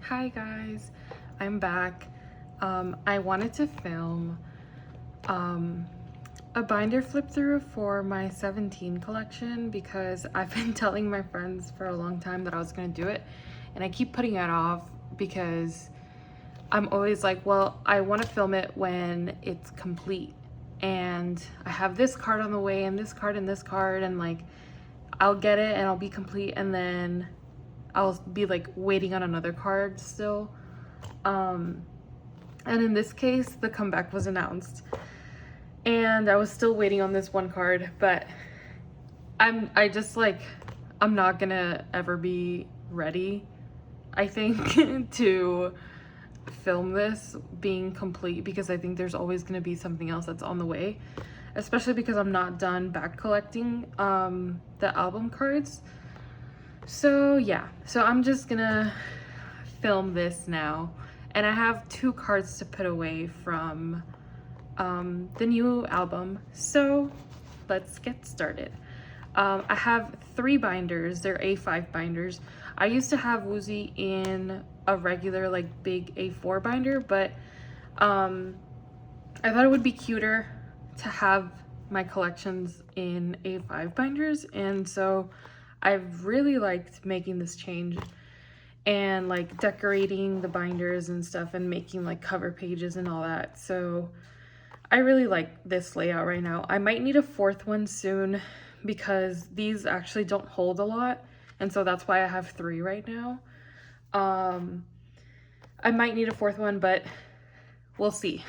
Hi guys, I'm back. I wanted to film a binder flip through for my 17 collection because I've been telling my friends for a long time that I was going to do it, and I keep putting it off because I'm always like, well, I want to film it when it's complete, and I have this card on the way and this card and this card, and like I'll get it and I'll be complete, and then I'll be like waiting on another card still. And in this case, the comeback was announced and I was still waiting on this one card, but I'm not gonna ever be ready, I think, to film this being complete, because I think there's always gonna be something else that's on the way, especially because I'm not done back collecting the album cards. So yeah, so I'm just gonna film this now, and I have 2 cards to put away from the new album, so let's get started. I have 3 binders. They're A5 binders. I used to have Woozi in a regular like big A4 binder, but I thought it would be cuter to have my collections in A5 binders, and so I've really liked making this change and like decorating the binders and stuff and making like cover pages and all that. So I really like this layout right now. I might need a 4th one soon because these actually don't hold a lot, and so that's why I have 3 right now. I might need a 4th one, but we'll see.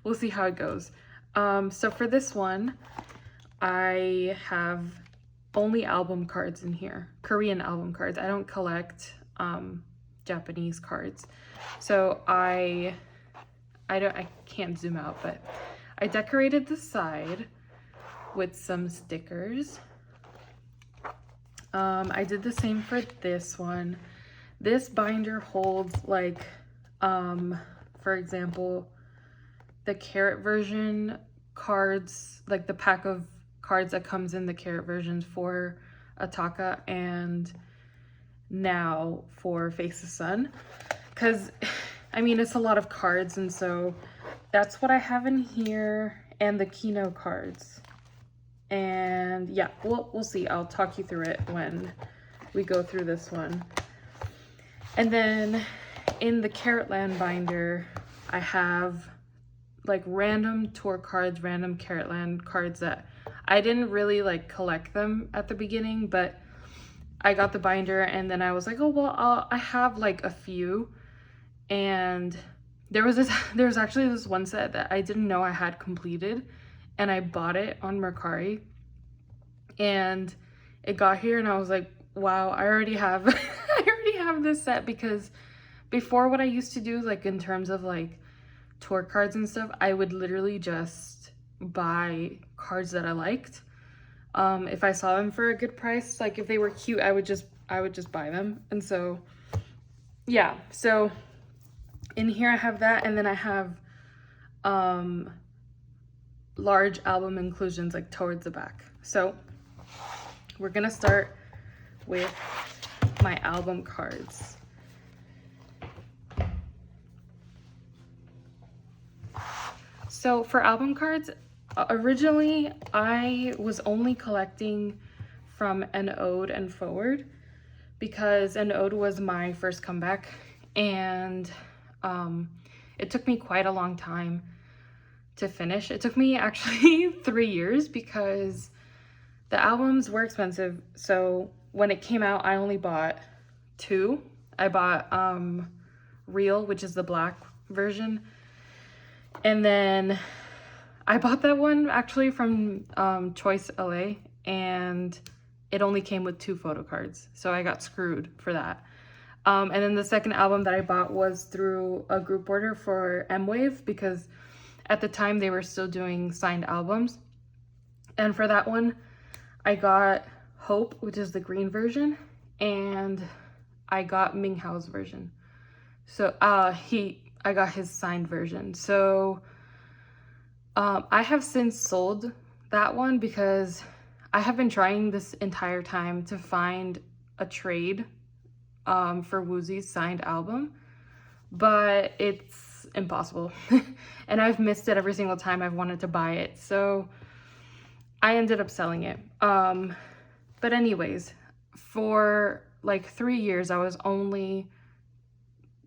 We'll see how it goes. So for this one, I have only album cards in here, Korean album cards. I don't collect Japanese cards. So I can't zoom out, but I decorated the side with some stickers. I did the same for this one. This binder holds like, for example, the Carat version cards, like the pack of cards that comes in the Carat versions for Ataka and now for Face the Sun, because I mean it's a lot of cards, and so that's what I have in here, and the Kino cards. And yeah, we'll see. I'll talk you through it when we go through this one. And then in the Caratland binder, I have like random tour cards, random Caratland cards that I didn't really like collect them at the beginning, but I got the binder and then I was like, oh well, I have like a few. And there was actually this one set that I didn't know I had completed, and I bought it on Mercari, and it got here and I was like, wow, I already have I already have this set, because before what I used to do, like in terms of like tour cards and stuff, I would literally just buy cards that I liked. If I saw them for a good price, like if they were cute, I would just buy them. And so yeah, so in here I have that, and then I have large album inclusions like towards the back. So we're gonna start with my album cards. So for album cards, originally I was only collecting from An Ode and forward, because An Ode was my first comeback, and it took me quite a long time to finish. It took me actually 3 years because the albums were expensive. So when it came out, I only bought 2. I bought Real, which is the black version, and then I bought that one actually from Choice LA, and it only came with 2 photo cards, so I got screwed for that. And then the second album that I bought was through a group order for M-Wave, because at the time they were still doing signed albums. And for that one, I got Hope, which is the green version, and I got Ming Hao's version. So I got his signed version. So I have since sold that one because I have been trying this entire time to find a trade for Woozi's signed album, but it's impossible. And I've missed it every single time I've wanted to buy it, so I ended up selling it. But anyways, for like 3 years I was only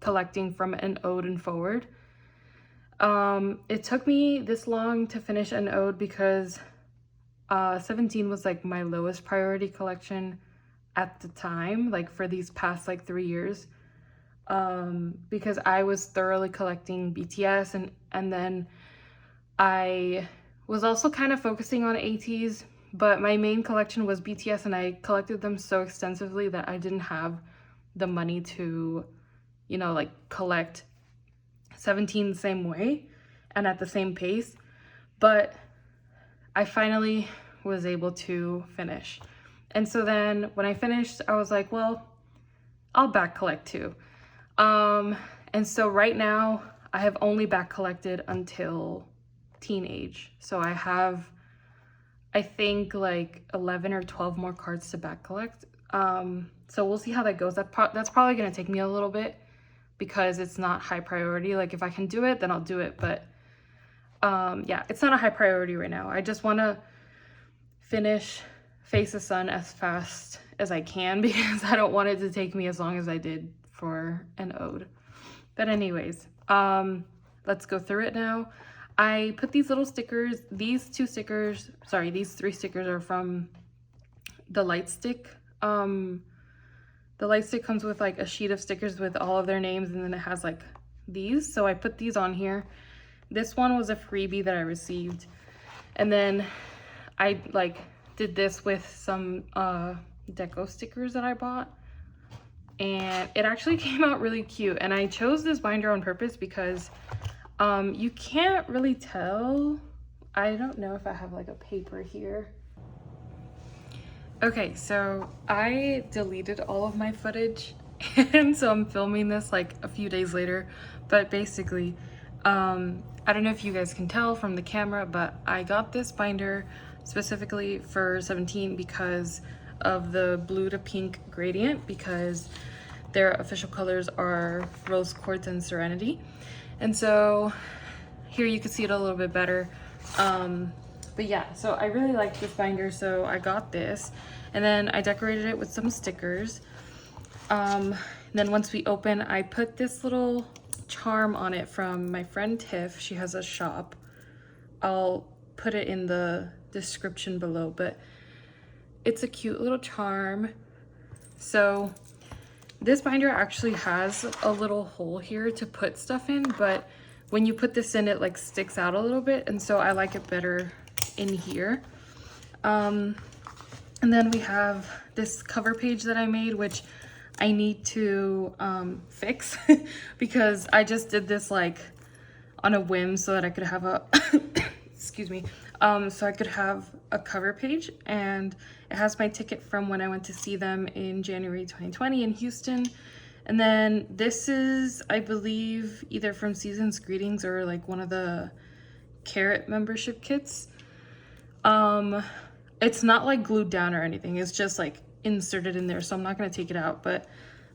collecting from an ode and forward. It took me this long to finish an ode because 17 was like my lowest priority collection at the time, like for these past like 3 years, because I was thoroughly collecting BTS, and then I was also kind of focusing on ATs, but my main collection was BTS, and I collected them so extensively that I didn't have the money to, you know, like collect 17 the same way and at the same pace. But I finally was able to finish. And so then when I finished, I was like, well, I'll back collect too. And so right now I have only back collected until teenage. So I have, I think like 11 or 12 more cards to back collect. So we'll see how that goes. That's probably gonna take me a little bit because it's not high priority. Like if I can do it, then I'll do it. But yeah, it's not a high priority right now. I just wanna finish Face the Sun as fast as I can because I don't want it to take me as long as I did for an ode. But anyways, let's go through it now. I put these little stickers, these three stickers are from the light stick. The light stick comes with like a sheet of stickers with all of their names, and then it has like these. So I put these on here. This one was a freebie that I received. And then I like did this with some deco stickers that I bought, and it actually came out really cute. And I chose this binder on purpose because you can't really tell. I don't know if I have like a paper here. Okay, so I deleted all of my footage and so I'm filming this like a few days later. But basically, I don't know if you guys can tell from the camera, but I got this binder specifically for 17 because of the blue to pink gradient, because their official colors are Rose Quartz and Serenity. And so here you can see it a little bit better. But yeah, so I really like this binder, so I got this. And then I decorated it with some stickers. Then once we open, I put this little charm on it from my friend Tiff. She has a shop. I'll put it in the description below, but it's a cute little charm. So this binder actually has a little hole here to put stuff in, but when you put this in, it like sticks out a little bit, and so I like it better in here. And then we have this cover page that I made, which I need to fix because I just did this like on a whim so that I could have a excuse me, so I could have a cover page, and it has my ticket from when I went to see them in January 2020 in Houston. And then this is, I believe, either from Season's Greetings or like one of the Carat membership kits. It's not like glued down or anything, it's just like inserted in there, so I'm not going to take it out. But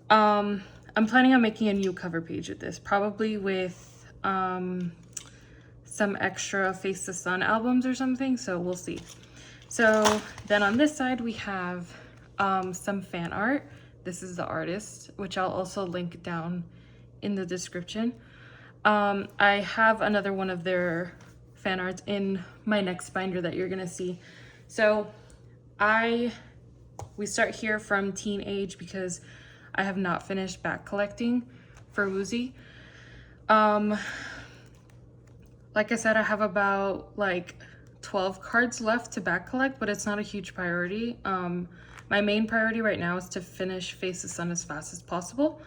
I'm planning on making a new cover page with this, probably with some extra Face the Sun albums or something, so we'll see. So then on this side we have some fan art. This is the artist, which I'll also link down in the description. I have another one of their fan arts in my next binder that you're gonna see. So we start here from teenage because I have not finished back collecting for Woozi. Like I said, I have about like 12 cards left to back collect, but it's not a huge priority. My main priority right now is to finish Face the Sun as fast as possible,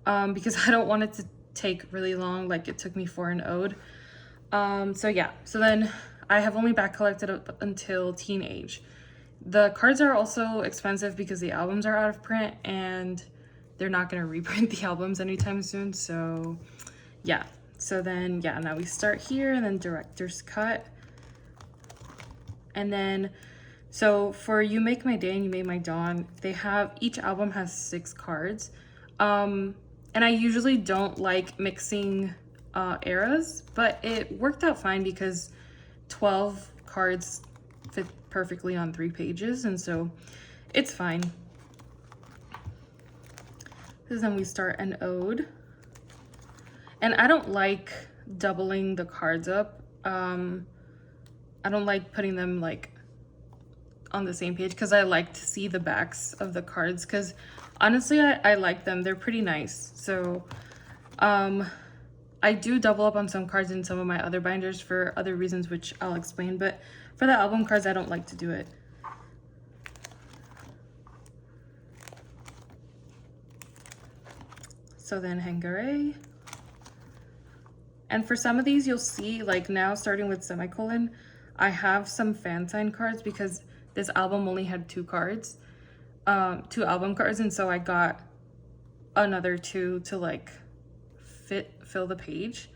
because I don't want it to take really long like it took me for an ode. So yeah, so then I have only back collected up until teenage. The cards are also expensive because the albums are out of print and they're not going to reprint the albums anytime soon. So yeah, so then yeah, now we start here and then director's cut. And then, so for You Make My Day and You Made My Dawn, they have, each album has 6 cards. And I usually don't like mixing eras, but it worked out fine because 12 cards fit perfectly on 3 pages, and so it's fine. Then we start an ode. And I don't like doubling the cards up. I don't like putting them like on the same page because I like to see the backs of the cards, because honestly I like them. They're pretty nice. So I do double up on some cards in some of my other binders for other reasons, which I'll explain, but for the album cards I don't like to do it. So then hangare. And for some of these, you'll see, like now starting with semicolon, I have some fan sign cards because this album only had 2 cards, 2 album cards, and so I got another 2 to like fill the page.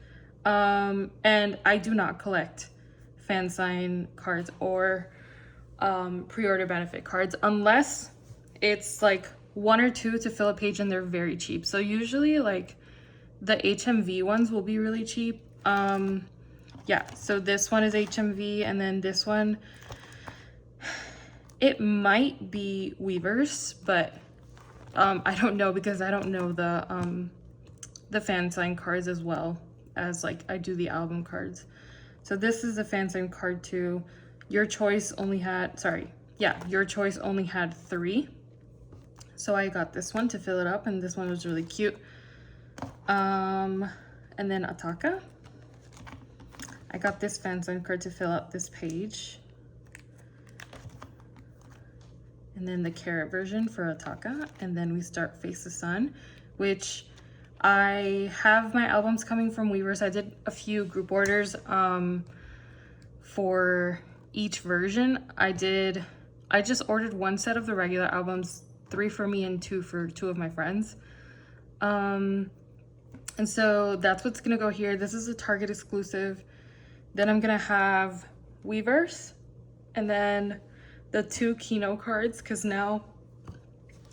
And I do not collect fan sign cards or pre-order benefit cards unless it's like 1 or 2 to fill a page, and they're very cheap. So usually like the HMV ones will be really cheap. Yeah, so this one is HMV, and then this one, it might be Weavers, but I don't know because I don't know the fan sign cards as well as like I do the album cards. So this is a fan sign card too. Your Choice only had, Your Choice only had 3. So I got this one to fill it up, and this one was really cute. And then Ataka. I got this fan sign card to fill out this page. And then the Carat version for Ataka. And then we start Face the Sun, which I have my albums coming from Weavers. I did a few group orders for each version. I just ordered 1 set of the regular albums, 3 for me and 2 for 2 of my friends. And so that's what's gonna go here. This is a Target exclusive. Then I'm gonna have Weavers, and then the 2 Kino cards, because now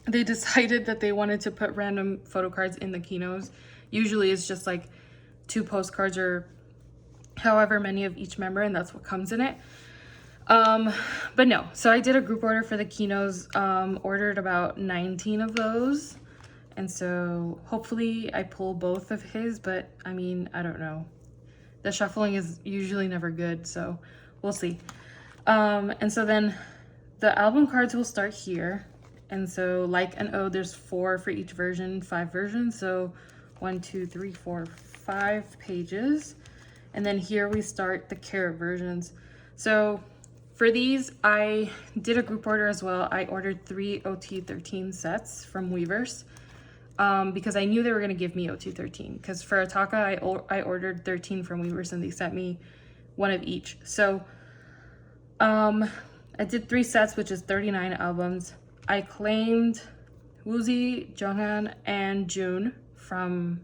they decided that they wanted to put random photo cards in the Kinos. Usually it's just like 2 postcards or however many of each member, and that's what comes in it. But no, so I did a group order for the Kinos, ordered about 19 of those. And so hopefully I pull both of his, but I mean, I don't know. The shuffling is usually never good, so we'll see. And so then the album cards will start here. And so like an ode, there's 4 for each version, 5 versions. So 1, 2, 3, 4, 5 pages. And then here we start the Carat versions. So for these, I did a group order as well. I ordered 3 OT13 sets from Weavers. Because I knew they were going to give me OT13, because for Ataka I ordered 13 from Weavers and they sent me 1 of each. So I did 3 sets, which is 39 albums. I claimed Woozi, Jonghan, and June from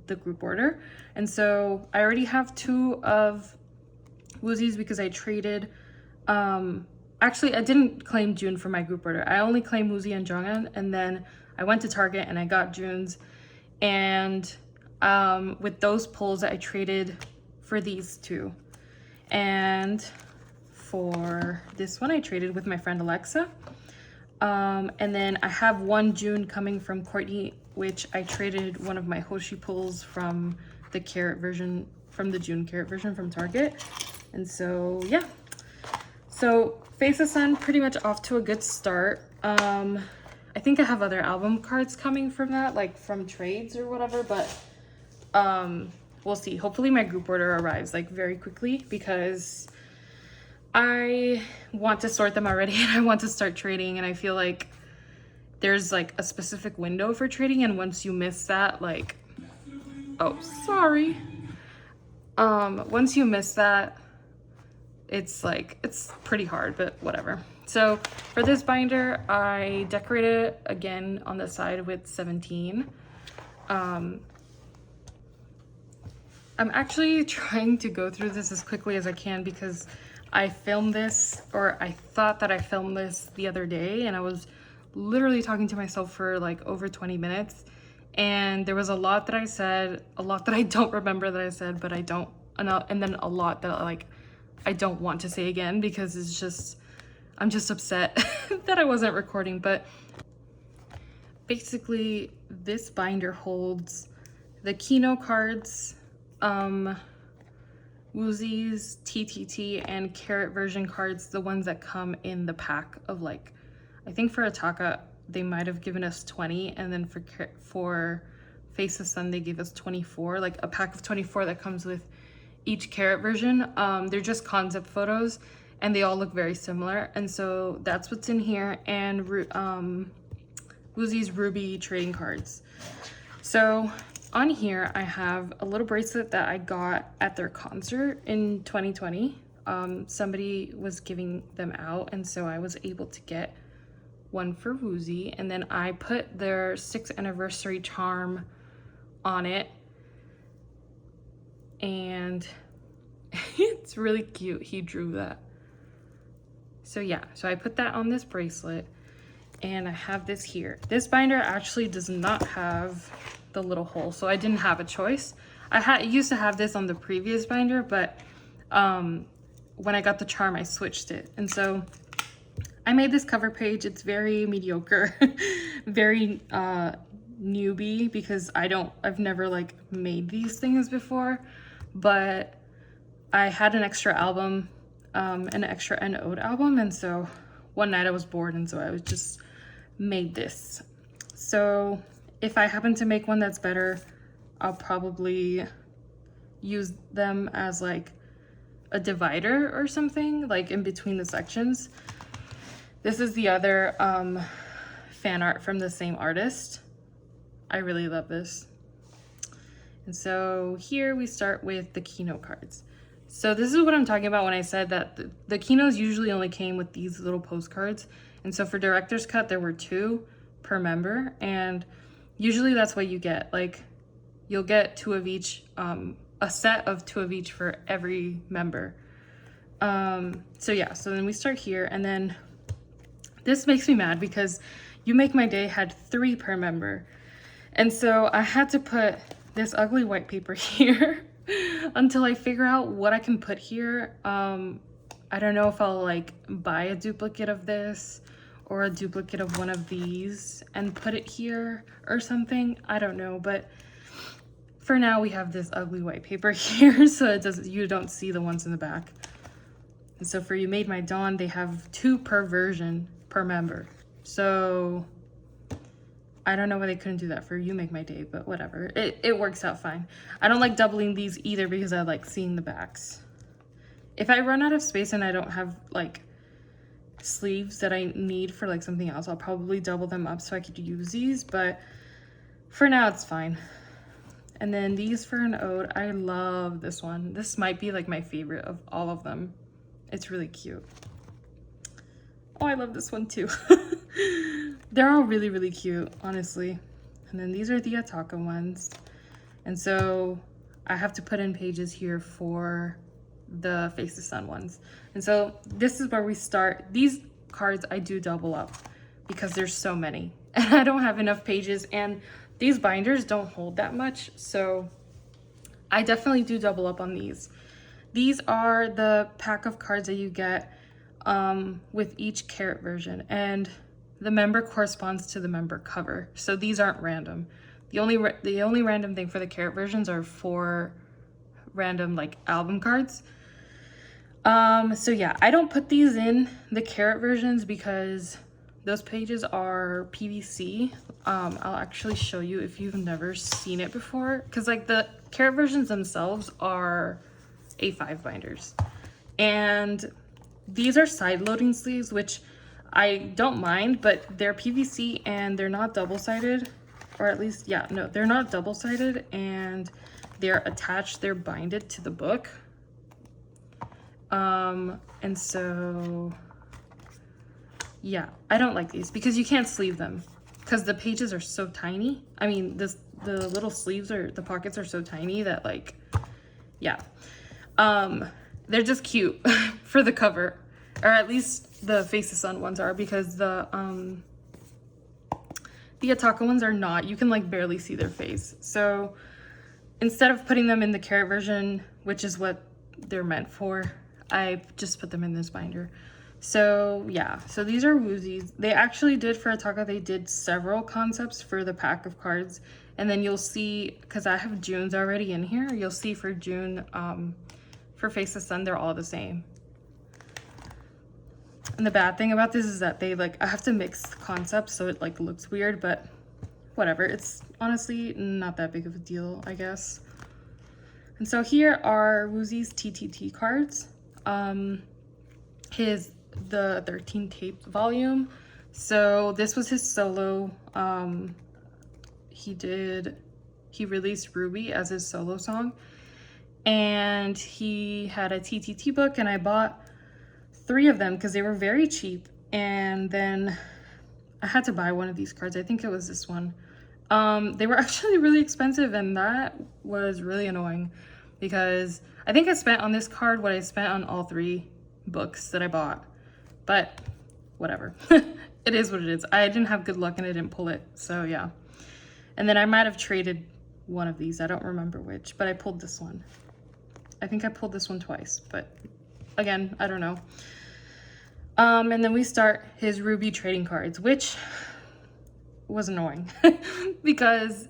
the group order, and so I already have 2 of Woozi's because I traded. Actually, I didn't claim June for my group order. I only claimed Woozi and Jonghan, and then I went to Target and I got June's, and with those pulls I traded for these 2. And for this one I traded with my friend Alexa. And then I have 1 June coming from Courtney, which I traded one of my Hoshi pulls from the Carat version, from the June Carat version from Target. And so yeah, so Face the Sun pretty much off to a good start. I think I have other album cards coming from that, like from trades or whatever, but we'll see. Hopefully my group order arrives like very quickly, because I want to sort them already and I want to start trading, and I feel like there's like a specific window for trading, and once you miss that, like, oh, sorry. Once you miss that, it's like, it's pretty hard, but whatever. So for this binder, I decorated it again on the side with 17. I'm actually trying to go through this as quickly as I can because I filmed this, or I thought that I filmed this the other day, and I was literally talking to myself for like over 20 minutes, and there was a lot that I said, a lot that I don't remember that I said, but I don't, and then a lot that like I don't want to say again because it's just, I'm just upset that I wasn't recording. But basically this binder holds the Kino cards, Woozi's, TTT, and Carat version cards, the ones that come in the pack of like, I think for Ataka they might have given us 20, and then for Face of Sun they gave us 24, like a pack of 24 that comes with each Carat version. They're just concept photos and they all look very similar, and so that's what's in here, and Woozi's Ruby trading cards. So on here I have a little bracelet that I got at their concert in 2020. Somebody was giving them out, and so I was able to get one for Woozi, and then I put their 6th anniversary charm on it, and it's really cute. He drew that. So yeah, so I put that on this bracelet, and I have this here. This binder actually does not have the little hole, so I didn't have a choice. I used to have this on the previous binder, but when I got the charm I switched it, and so I made this cover page. It's very mediocre, very newbie, because I've never like made these things before, but I had an extra album, an extra N Ode album, and so one night I was bored, and so I was just made this. So if I happen to make one that's better, I'll probably use them as like a divider or something, like in between the sections. This is the other fan art from the same artist. I really love this. And so here we start with the Kino cards. So this is what I'm talking about when I said that the Kinos usually only came with these little postcards. And so for director's cut, there were 2 per member. And usually that's what you get. Like you'll get 2 of each, a set of 2 of each for every member. So yeah, so then we start here, and then this makes me mad because You Make My Day had 3 per member. And so I had to put this ugly white paper here until I figure out what I can put here. I don't know if I'll like buy a duplicate of this or a duplicate of one of these and put it here or something. I don't know, but for now we have this ugly white paper here so you don't see the ones in the back. And so for You Made My Dawn, they have 2 per version per member. So I don't know why they couldn't do that for You Make My Day, but whatever. It works out fine. I don't like doubling these either because I like seeing the backs. If I run out of space and I don't have like sleeves that I need for like something else, I'll probably double them up so I could use these, but for now it's fine. And then these for an ode, I love this one. This might be like my favorite of all of them. It's really cute. Oh, I love this one too. They're all really, really cute, honestly. And then these are the Ataka ones. And so I have to put in pages here for the Face of Sun ones. And so this is where we start. These cards I do double up because there's so many. And I don't have enough pages, and these binders don't hold that much. So I definitely do double up on these. These are the pack of cards that you get with each Carat version, and the member corresponds to the member cover. So these aren't random. The only random thing for the Carat versions are 4 random like album cards. So yeah, I don't put these in the Carat versions because those pages are PVC. I'll actually show you if you've never seen it before, because like the Carat versions themselves are A5 binders, and these are side loading sleeves, which I don't mind, but they're PVC and they're not double-sided, or at least, yeah, no, they're not double-sided, and they're attached, they're binded to the book. And so, yeah, I don't like these because you can't sleeve them because the pages are so tiny. I mean, the little sleeves the pockets are so tiny that like, yeah. They're just cute for the cover, or at least the Face of Sun ones are, because the The Ataka ones are not. You can like barely see their face. So instead of putting them in the Carat version, which is what they're meant for, I just put them in this binder. So yeah, so these are Woozis. They actually did for Ataka, they did several concepts for the pack of cards. And then you'll see, because I have June's already in here, you'll see for June, for Face the Sun, they're all the same. And the bad thing about this is that they like, I have to mix concepts so it like looks weird, but whatever. It's honestly not that big of a deal, I guess. And so here are Woozi's TTT cards. The 13 tape volume. So this was his solo. He released Ruby as his solo song, and he had a TTT book, and I bought 3 of them because they were very cheap. And then I had to buy one of these cards. I think it was this one. They were actually really expensive, and that was really annoying because I think I spent on this card what I spent on all 3 books that I bought, but whatever. It is what it is. I didn't have good luck and I didn't pull it, so yeah. And then I might have traded one of these. I don't remember which, but I pulled this one. I think I pulled this one twice, but again, I don't know. And then we start his Ruby trading cards, which was annoying because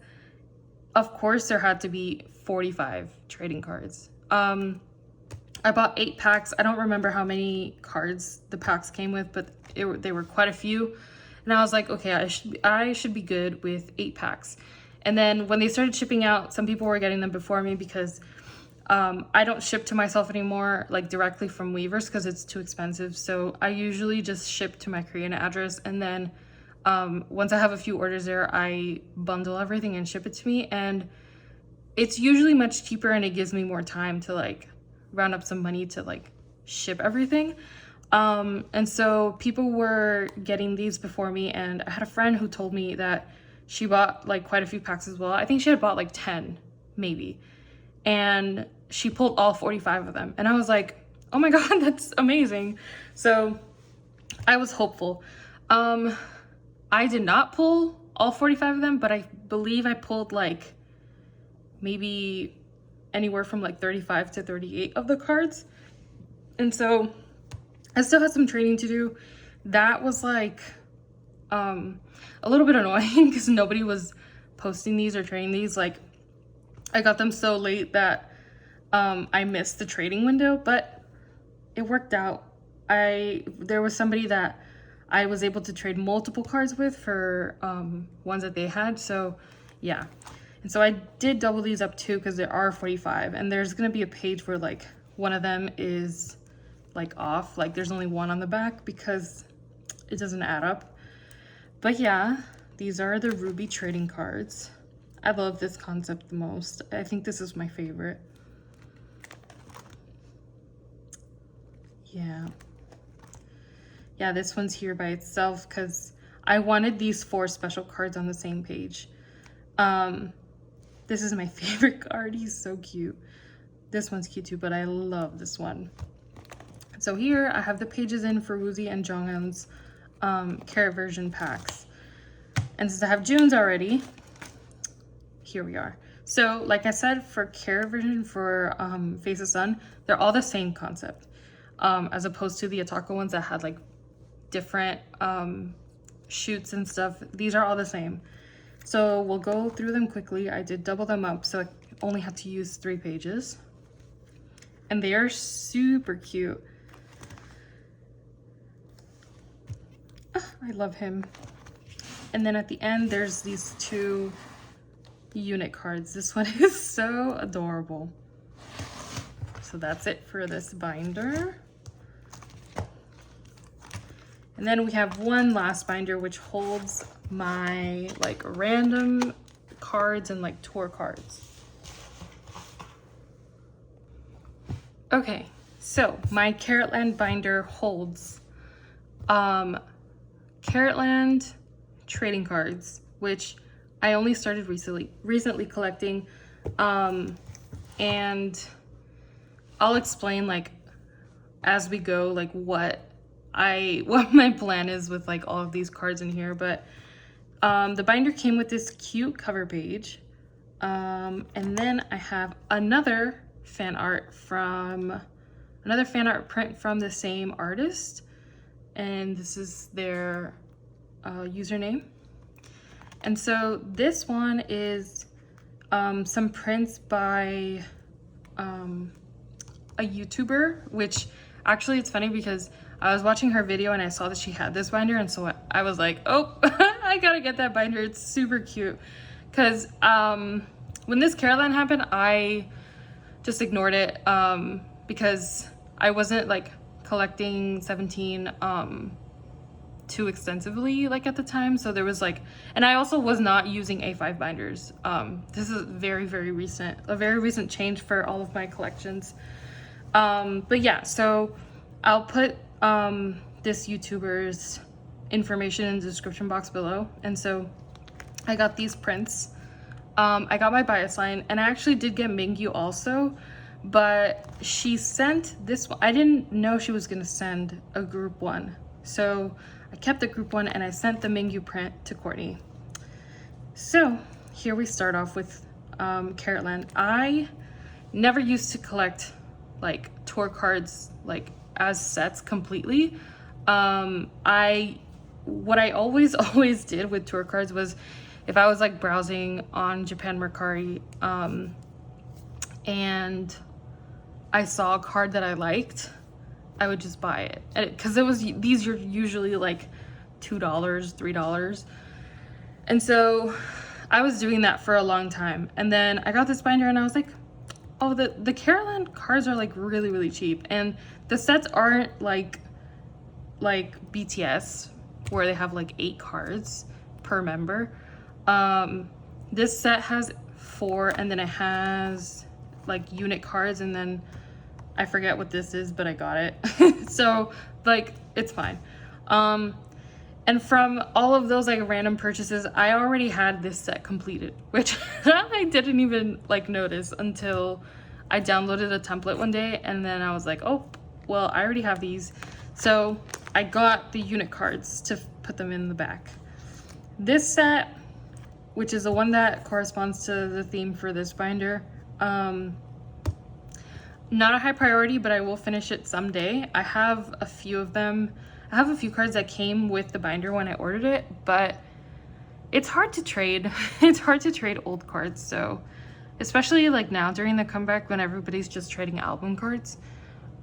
of course there had to be 45 trading cards. I bought 8 packs. I don't remember how many cards the packs came with, but they were quite a few. And I was like, okay, I should be good with 8 packs. And then when they started shipping out, some people were getting them before me because I don't ship to myself anymore, like directly from Weavers, because it's too expensive. So I usually just ship to my Korean address, and then once I have a few orders there, I bundle everything and ship it to me. And it's usually much cheaper, and it gives me more time to like round up some money to like ship everything. And so people were getting these before me, and I had a friend who told me that she bought like quite a few packs as well. I think she had bought like 10 maybe, and she pulled all 45 of them, and I was like, oh my god, that's amazing. So I was hopeful. I did not pull all 45 of them, but I believe I pulled like maybe anywhere from like 35 to 38 of the cards. And so I still had some training to do. That was like a little bit annoying because nobody was posting these or trading these. Like I got them so late that I missed the trading window, but it worked out. There was somebody that I was able to trade multiple cards with for ones that they had, so yeah. And so I did double these up too because there are 45, and there's gonna be a page where like one of them is like off, like there's only one on the back because it doesn't add up. But yeah, these are the Ruby trading cards. I love this concept the most. I think this is my favorite. Yeah, this one's here by itself because I wanted these 4 special cards on the same page. This is my favorite card. He's so cute. This one's cute too, but I love this one. So here I have the pages in for Woozi and Jonghyun's Carat version packs. And since I have June's already, here we are. So like I said, for Carat version for Face the Sun, they're all the same concept. As opposed to the Ataka ones that had like different shoots and stuff. These are all the same. So we'll go through them quickly. I did double them up, so I only had to use 3 pages. And they are super cute. I love him. And then at the end, there's these 2 unit cards. This one is so adorable. So that's it for this binder. And then we have one last binder which holds my like random cards and like tour cards. Okay, so my Caratland binder holds Caratland trading cards, which I only started recently collecting, and I'll explain like as we go like what my plan is with like all of these cards in here. But The binder came with this cute cover page. And then I have another fan art print from the same artist. And this is their username. And so this one is some prints by a YouTuber, which actually it's funny because I was watching her video and I saw that she had this binder, and so I was like, oh, I gotta get that binder. It's super cute. Because when this Caratland happened, I just ignored it because I wasn't like collecting 17 too extensively like at the time. So there was like, and I also was not using A5 binders. This is very recent, a very recent change for all of my collections. But yeah, so I'll put this YouTuber's information in the description box below. And so I got these prints. I got my bias line, and I actually did get Mingyu also, but she sent this one. I didn't know she was gonna send a group one, so I kept the group one and I sent the Mingyu print to Courtney. So here we start off with Caratland. I never used to collect like tour cards like as sets completely. What I always did with tour cards was, if I was like browsing on Japan Mercari and I saw a card that I liked, I would just buy it, because these are usually like $2, $3. And so I was doing that for a long time, and then I got this binder and I was like, oh, the Caratland cards are like really cheap, and the sets aren't like BTS where they have like 8 cards per member. This set has 4, and then it has like unit cards, and then I forget what this is, but I got it. So like it's fine. And from all of those like random purchases, I already had this set completed, which I didn't even like notice until I downloaded a template one day, and then I was like, oh, well, I already have these. So I got the unit cards to put them in the back. This set, which is the one that corresponds to the theme for this binder, not a high priority, but I will finish it someday. I have a few of them. I have a few cards that came with the binder when I ordered it, but it's hard to trade. It's hard to trade old cards, so especially like now during the comeback when everybody's just trading album cards.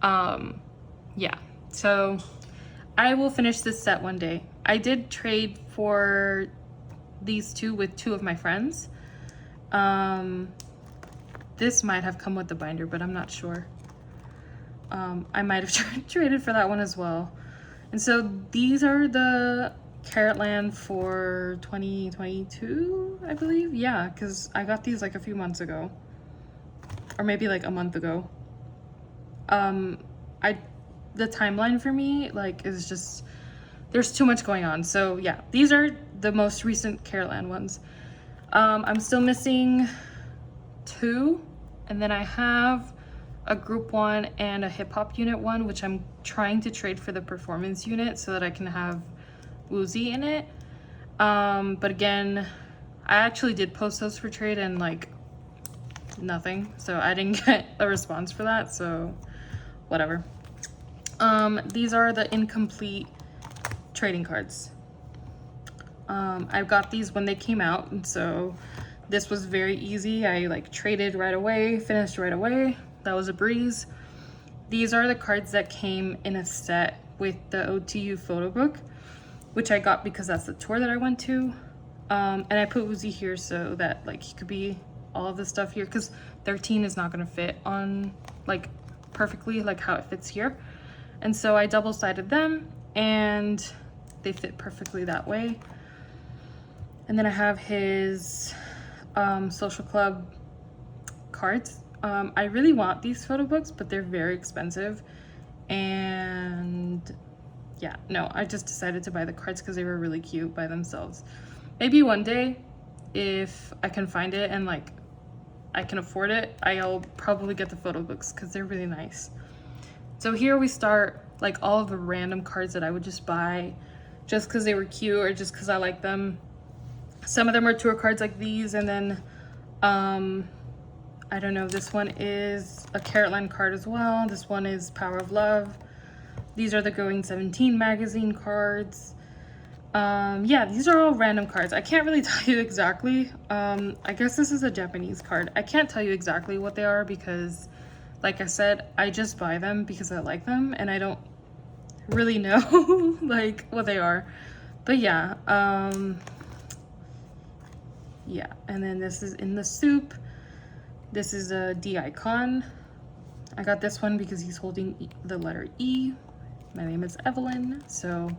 Yeah, so I will finish this set one day. I did trade for these two with 2 of my friends. This might have come with the binder, but I'm not sure. I might have traded for that one as well. And so these are the Caratland for 2022, I believe. Yeah, because I got these like a few months ago, or maybe like a month ago. The timeline for me like is just, there's too much going on. So yeah, these are the most recent Caratland ones. I'm still missing 2, and then I have a group one and a hip hop unit one, which I'm trying to trade for the performance unit so that I can have Woozi in it. But again, I actually did post those for trade and like nothing, so I didn't get a response for that, so whatever. These are the incomplete trading cards. I got these when they came out, and so this was very easy. I like traded right away, finished right away. That was a breeze. These are the cards that came in a set with the OTU photo book, which I got because that's the tour that I went to. And I put Woozi here so that like he could be all of the stuff here, because 13 is not gonna fit on like perfectly like how it fits here. And so I double-sided them and they fit perfectly that way. And then I have his social club cards. I really want these photo books, but they're very expensive. And yeah, no, I just decided to buy the cards because they were really cute by themselves. Maybe one day, if I can find it and like I can afford it, I'll probably get the photo books because they're really nice. So here we start like all of the random cards that I would just buy just because they were cute or just because I like them. Some of them are tour cards like these, and then I don't know, this one is a Caratland card as well. This one is Power of Love. These are the Going 17 magazine cards. Yeah, these are all random cards. I can't really tell you exactly. I guess this is a Japanese card. I can't tell you exactly what they are because, like I said, I just buy them because I like them and I don't really know like what they are. But yeah, yeah, and then this is In the Soup. This is a D icon. I got this one because he's holding the letter E. My name is Evelyn, so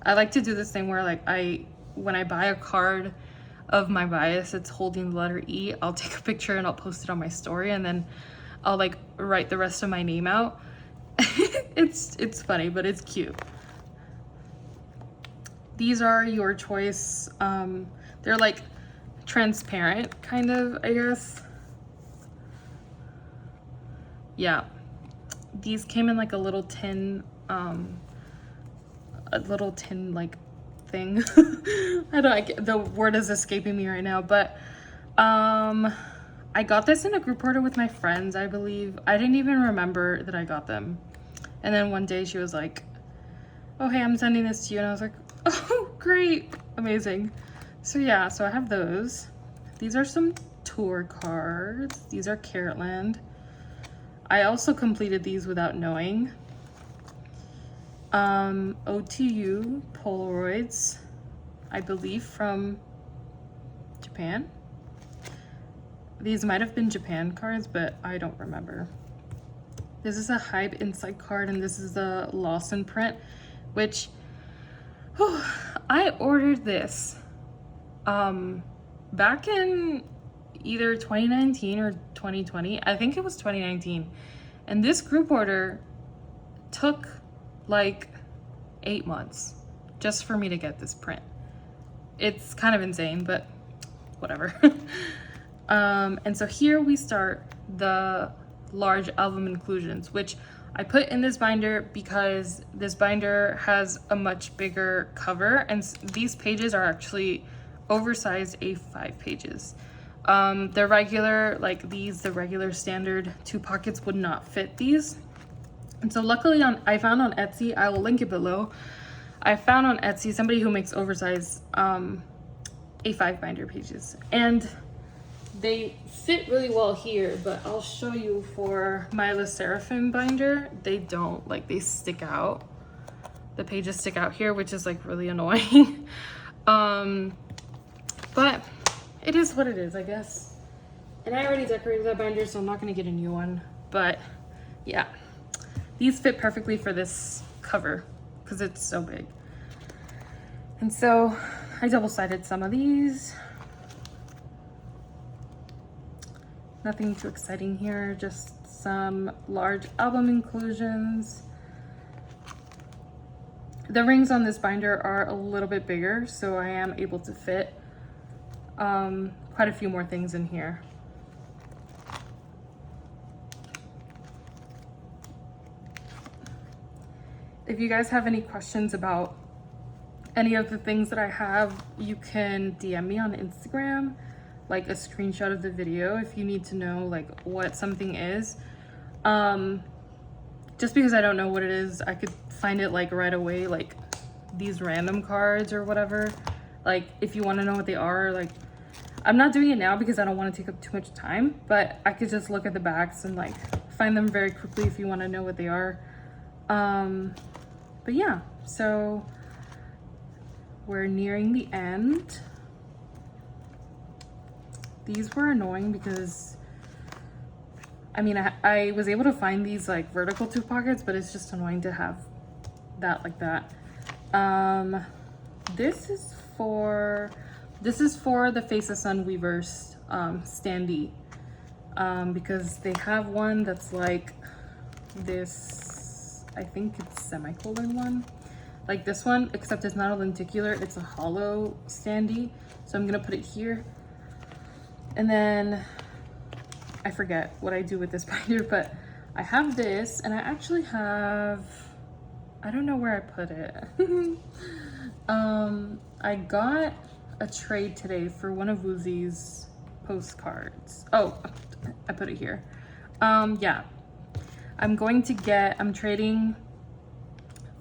I like to do this thing where like when I buy a card of my bias, it's holding the letter E, I'll take a picture and I'll post it on my story, and then I'll like write the rest of my name out. It's funny, but it's cute. These are your choice. They're like transparent, kind of, I guess. Yeah, these came in like a little tin like thing. I don't, the word is escaping me right now, but I got this in a group order with my friends, I believe. I didn't even remember that I got them, and then one day she was like, oh hey, I'm sending this to you, and I was like, oh great, amazing. So yeah, so I have those. These are some tour cards. These are Caratland. I also completed these without knowing. OTU Polaroids, I believe from Japan. These might have been Japan cards, but I don't remember. This is a Hype Insight card, and this is a Lawson print, which I ordered this back in either 2019 or 2020. I think it was 2019. And this group order took like 8 months just for me to get this print. It's kind of insane, but whatever. And so here we start the large album inclusions, which I put in this binder because this binder has a much bigger cover, and these pages are actually oversized A5 pages. The regular, like these, the regular standard 2 pockets would not fit these. And so luckily I found on Etsy, I will link it below. I found on Etsy somebody who makes oversized A5 binder pages. And they fit really well here, but I'll show you for my Le Seraphim binder, they don't, like they stick out. The pages stick out here, which is like really annoying. But it is what it is, I guess. And I already decorated that binder, so I'm not gonna get a new one. But yeah, these fit perfectly for this cover because it's so big. And so I double-sided some of these. Nothing too exciting here, just some large album inclusions. The rings on this binder are a little bit bigger, so I am able to fit quite a few more things in here. If you guys have any questions about any of the things that I have, you can DM me on Instagram, like a screenshot of the video if you need to know like what something is. Just because I don't know what it is, I could find it like right away, like these random cards or whatever. Like if you want to know what they are, like I'm not doing it now because I don't want to take up too much time, but I could just look at the backs and like find them very quickly if you want to know what they are. But yeah, so we're nearing the end. These were annoying because I mean, I was able to find these like vertical 2 pockets, but it's just annoying to have that like that. This is for the Face of Sun Weavers standee, because they have one that's like this, I think it's semicolon one, like this one, except it's not a lenticular, it's a hollow standee. So I'm gonna put it here. And then I forget what I do with this binder, but I have this, and I actually have, I don't know where I put it. I got a trade today for one of Woozi's postcards. Oh, I put it here. Yeah, I'm trading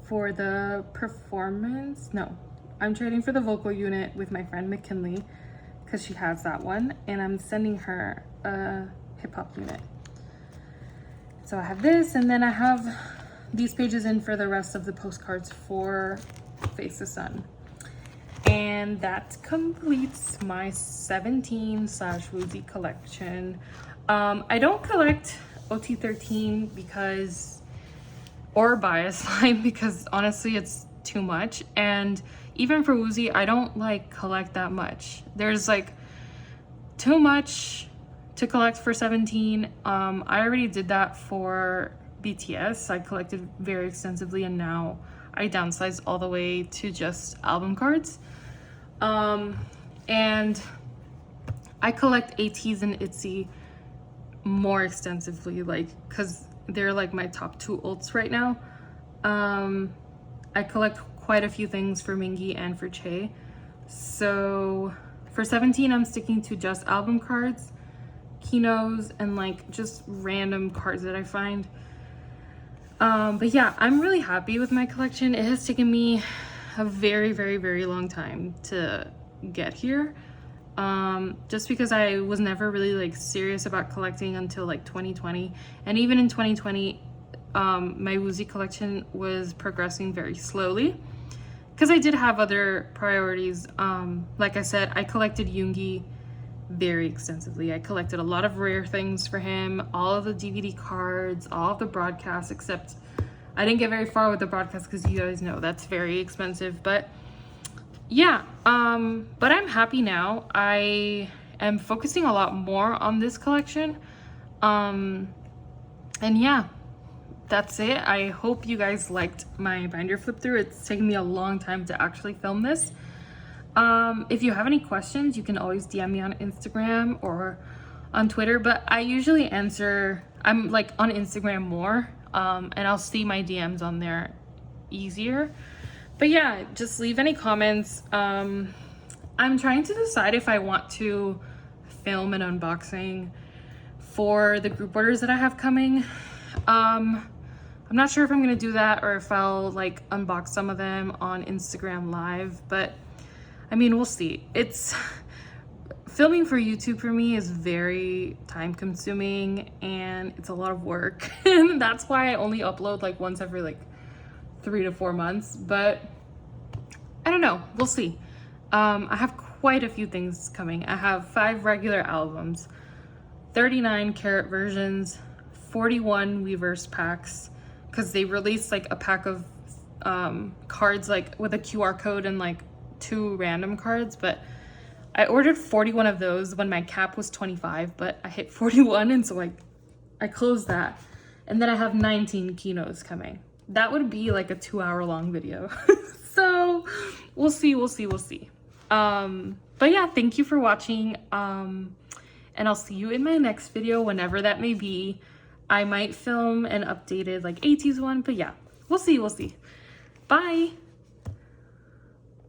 for the performance. No, I'm trading for the vocal unit with my friend McKinley because she has that one, and I'm sending her a hip hop unit. So I have this, and then I have these pages in for the rest of the postcards for Face the Sun. And that completes my 17/Woozi collection. I don't collect OT13 or bias line because honestly it's too much. And even for Woozi, I don't like collect that much. There's like too much to collect for 17. I already did that for BTS. I collected very extensively, and now I downsized all the way to just album cards. And I collect ATs and ITZY more extensively, like, cause they're like my top 2 ults right now. I collect quite a few things for Mingi and for Che. So for 17, I'm sticking to just album cards, Kinos, and like just random cards that I find. But yeah, I'm really happy with my collection. It has taken me a very, very, very long time to get here. Just because I was never really like serious about collecting until like 2020. And even in 2020, my Woozi collection was progressing very slowly because I did have other priorities. Like I said, I collected Yoongi very extensively. I collected a lot of rare things for him, all of the DVD cards, all of the broadcasts, except I didn't get very far with the broadcast because you guys know that's very expensive. But yeah, but I'm happy now. I am focusing a lot more on this collection. And yeah, that's it. I hope you guys liked my binder flip through. It's taken me a long time to actually film this. If you have any questions, you can always DM me on Instagram or on Twitter, but I usually answer, I'm like on Instagram more, and I'll see my DMs on there easier. But yeah, just leave any comments. I'm trying to decide if I want to film an unboxing for the group orders that I have coming. I'm not sure if I'm gonna do that or if I'll like unbox some of them on Instagram Live, but I mean, we'll see. It's filming for YouTube for me is very time consuming and it's a lot of work. And that's why I only upload like once every like 3 to 4 months, but I don't know, we'll see. I have quite a few things coming. I have 5 regular albums, 39 Carat versions, 41 Weverse packs, because they released like a pack of cards like with a QR code and like 2 random cards, but I ordered 41 of those when my cap was 25, but I hit 41, and so I closed that. And then I have 19 Kinos coming. That would be like a 2-hour-long video. So we'll see. But yeah, thank you for watching. And I'll see you in my next video, whenever that may be. I might film an updated like 80s one, but yeah, we'll see. Bye.